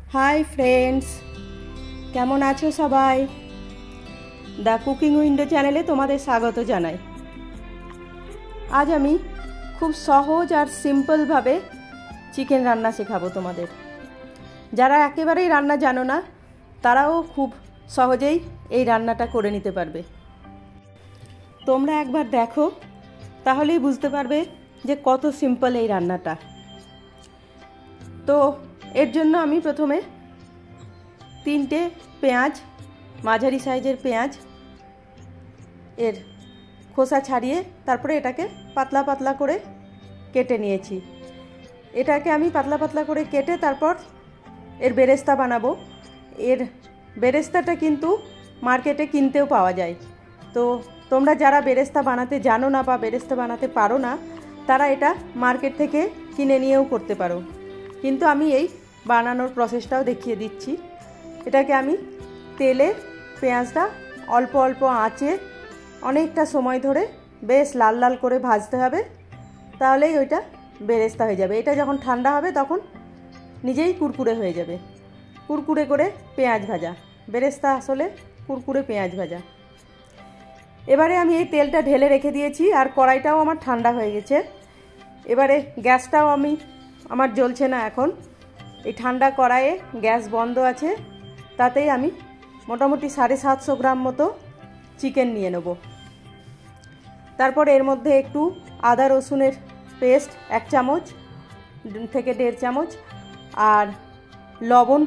Hi friends केमन आछो सबाई दा कुकिंग उइंडो चैनेले तुम्हारे स्वागत जानाई। आज आमी खूब सहज और सिम्पल भावे चिकेन रान्ना शेखाबो तोमादेर। जारा एकेबारेई रान्ना जानो ना ताराओ खूब सहजेई एई रान्नाटा करे निते पारबे। तोमरा एकबार देखो ताहलेई बुझते पारबे जे कत सिम्पल एई रान्नाटा। तो एर जन्य आमी प्रथमे 3টে पेঁয়াজ माझारी साइजेर पेঁয়াজ एर खोसा छाड़िए तारपरे एटाके पातला पातला करे केटे निएछि। एटाके आमी पातला पातला करे केटे तारपर एर बेरेस्ता बानाबो। एर बेरेस्ताटा किन्तु मार्केटे किनतेও पाওয়া যায়। तो तोमरा जारा बेरेस्ता बानाते जानो ना बा बेरेस्ता बानाते पारो ना तारा एटा मार्केट थेके किने निয়েও करते पारो। किन्तु आमी এই বানানোর প্রসেসটাও দেখিয়ে দিচ্ছি। এটাকে আমি তেলে পেঁয়াজটা অল্প অল্প আঁচে অনেকটা সময় ধরে বেশ লাল লাল করে ভাজতে হবে, তাহলেই ওইটা বেরেস্তা হয়ে যাবে। এটা যখন ঠান্ডা হবে তখন নিজেই কুরকুরে হয়ে যাবে। কুরকুরে করে পেঁয়াজ ভাজা বেরেস্তা আসলে কুরকুরে পেঁয়াজ ভাজা। এবারে আমি এই তেলটা ঢেলে রেখে দিয়েছি আর কড়াইটাও আমার ঠান্ডা হয়ে গেছে। এবারে গ্যাসটাও আমার জ্বলছে না। এখন এই ঠান্ডা কড়াইয়ে গ্যাস বন্ধ আছে, তাতেই আমি মোটামুটি 750 গ্রাম মতো চিকেন নিয়ে নেব। তারপর এর মধ্যে একটু আদা রসুনের পেস্ট 1 চামচ থেকে 1.5 চামচ আর লবণ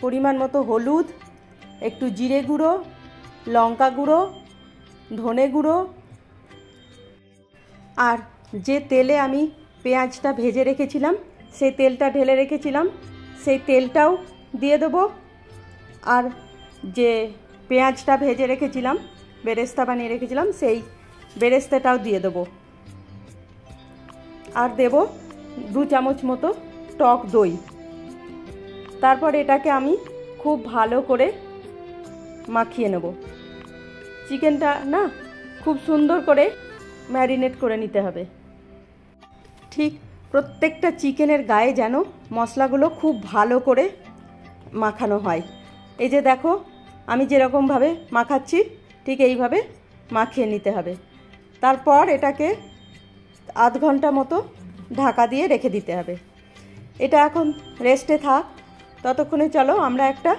পরিমাণ মতো হলুদ, একটু জিরে গুঁড়ো, লঙ্কা গুঁড়ো, ধনে গুঁড়ো আর যে তেলে আমি পেঁয়াজটা ভেজে রেখেছিলাম সেই তেলটা ঢেলে রেখেছিলাম সেই তেলটাও দিয়ে দেবো। আর যে পেঁয়াজটা ভেজে রেখেছিলাম বেরেস্তা বানিয়ে রেখেছিলাম সেই বেরেস্তাটাও দিয়ে দেবো। আর দেব 2 চামচ মতো টক দই। তারপর এটাকে আমি খুব ভালো করে মাখিয়ে নেব। চিকেনটা না খুব সুন্দর করে ম্যারিনেট করে নিতে হবে। ঠিক প্রত্যেকটা চিকেনের গায়ে যেন মশলাগুলো খুব ভালো করে মাখানো হয়। এই যে দেখো আমি যেরকমভাবে মাখাচ্ছি ঠিক এইভাবে মাখিয়ে নিতে হবে। তারপর এটাকে আধ ঘন্টা মতো ঢাকা দিয়ে রেখে দিতে হবে। এটা এখন রেস্টে থাক, ততক্ষণে চলো আমরা একটা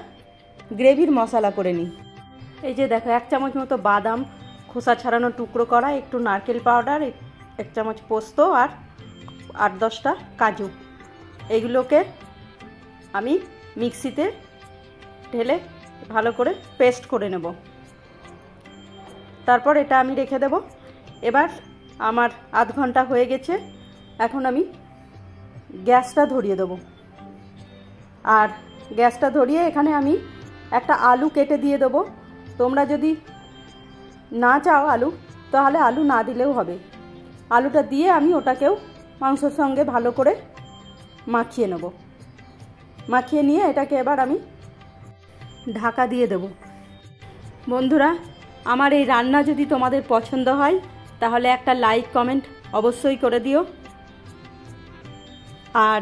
গ্রেভির মশলা করে নিই। এই যে দেখো 1 চামচ মতো বাদাম খোসা ছাড়ানো টুকরো করা, একটু নারকেল পাউডার, 1 চামচ পোস্ত আর 8-10টা কাজু, এগুলোকে আমি মিক্সিতে ঢেলে ভালো করে পেস্ট করে নেব। তারপর এটা আমি রেখে দেব। এবার আমার আধ ঘন্টা হয়ে গেছে, এখন আমি গ্যাসটা ধরিয়ে দেব। আর গ্যাসটা ধরিয়ে এখানে আমি একটা আলু কেটে দিয়ে দেবো। তোমরা যদি না চাও আলু তাহলে আলু না দিলেও হবে। আলুটা দিয়ে আমি ওটাকেও মাংসের সঙ্গে ভালো করে মাখিয়ে নেব। মাখিয়ে নিয়ে এটাকে এবার আমি ঢাকা দিয়ে দেব। বন্ধুরা, আমার এই রান্না যদি তোমাদের পছন্দ হয় তাহলে একটা লাইক কমেন্ট অবশ্যই করে দিও। আর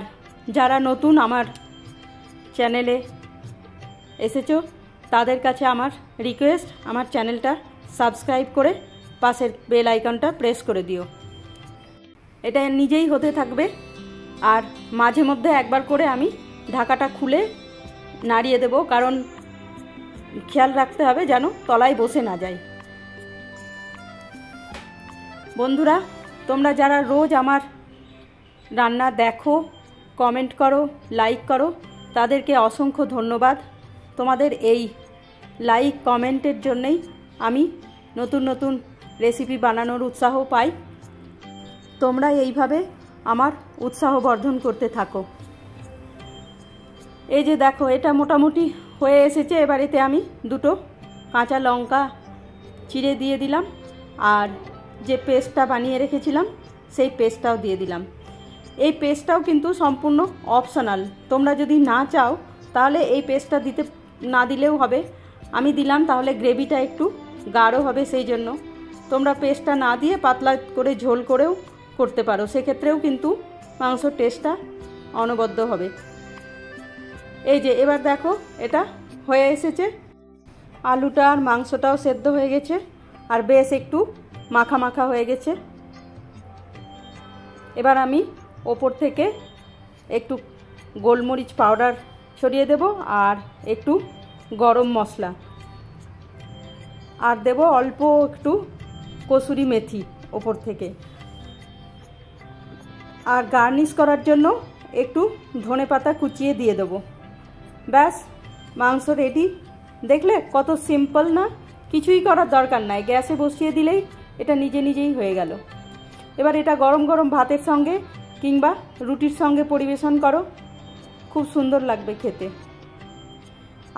যারা নতুন আমার চ্যানেলে এসেছো তাদের কাছে আমার রিকোয়েস্ট, আমার চ্যানেলটা সাবস্ক্রাইব করে পাশের বেল আইকনটা প্রেস করে দিও। এটা নিজেই হতে থাকবে। আর মাঝে মধ্যে একবার করে আমি ঢাকাটা খুলে নাড়িয়ে দেব, কারণ খেয়াল রাখতে হবে যেন তলায় বসে না যায়। বন্ধুরা, তোমরা যারা রোজ আমার রান্না দেখো, কমেন্ট করো, লাইক করো, তাদেরকে অসংখ্য ধন্যবাদ। তোমাদের এই লাইক কমেন্টের জন্যই আমি নতুন নতুন রেসিপি বানানোর উৎসাহ পাই। তোমরা এইভাবে আমার উৎসাহ বর্ধন করতে থাকো। এই যে দেখো এটা মোটামুটি হয়ে এসেছে। এবার এতে আমি 2টো কাঁচা লঙ্কা চিড়ে দিয়ে দিলাম আর যে পেস্টটা বানিয়ে রেখেছিলাম সেই পেস্টটাও দিয়ে দিলাম। এই পেস্টটাও কিন্তু সম্পূর্ণ অপশনাল, তোমরা যদি না চাও তাহলে এই পেস্টটা না দিলেও হবে। আমি দিলাম, তাহলে গ্রেভিটা একটু গাঢ় হবে, সেই জন্য তোমরা পেস্টটা না দিয়ে পাতলা করে ঝোল করেও করতে পারো, সেক্ষেত্রেও কিন্তু মাংসর টেস্টটা অনবদ্য হবে। এই যে এবার দেখো এটা হয়ে এসেছে, আলুটা আর মাংসটাও সেদ্ধ হয়ে গেছে আর বেশ একটু মাখা মাখা হয়ে গেছে। এবার আমি ওপর থেকে একটু গোলমরিচ পাউডার ছড়িয়ে দেব আর একটু গরম মশলা, আর দেব অল্প একটু কসুরি মেথি ওপর থেকে, আর গার্নিশ করার জন্য একটু ধনেপাতা কুচিয়ে দিয়ে দেবো। ব্যাস, মাংস রেডি। দেখলে কত সিম্পল না, কিছুই করার দরকার নাই, গ্যাসে বসিয়ে দিলেই এটা নিজে নিজেই হয়ে গেল। এবার এটা গরম গরম ভাতের সঙ্গে কিংবা রুটির সঙ্গে পরিবেশন করো, খুব সুন্দর লাগবে খেতে।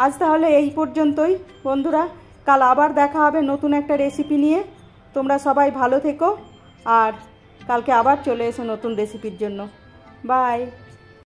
আজ তাহলে এই পর্যন্তই বন্ধুরা, কাল আবার দেখা হবে নতুন একটা রেসিপি নিয়ে। তোমরা সবাই ভালো থেকো আর কালকে আবার চলে এসো নতুন রেসিপির জন্য। বাই।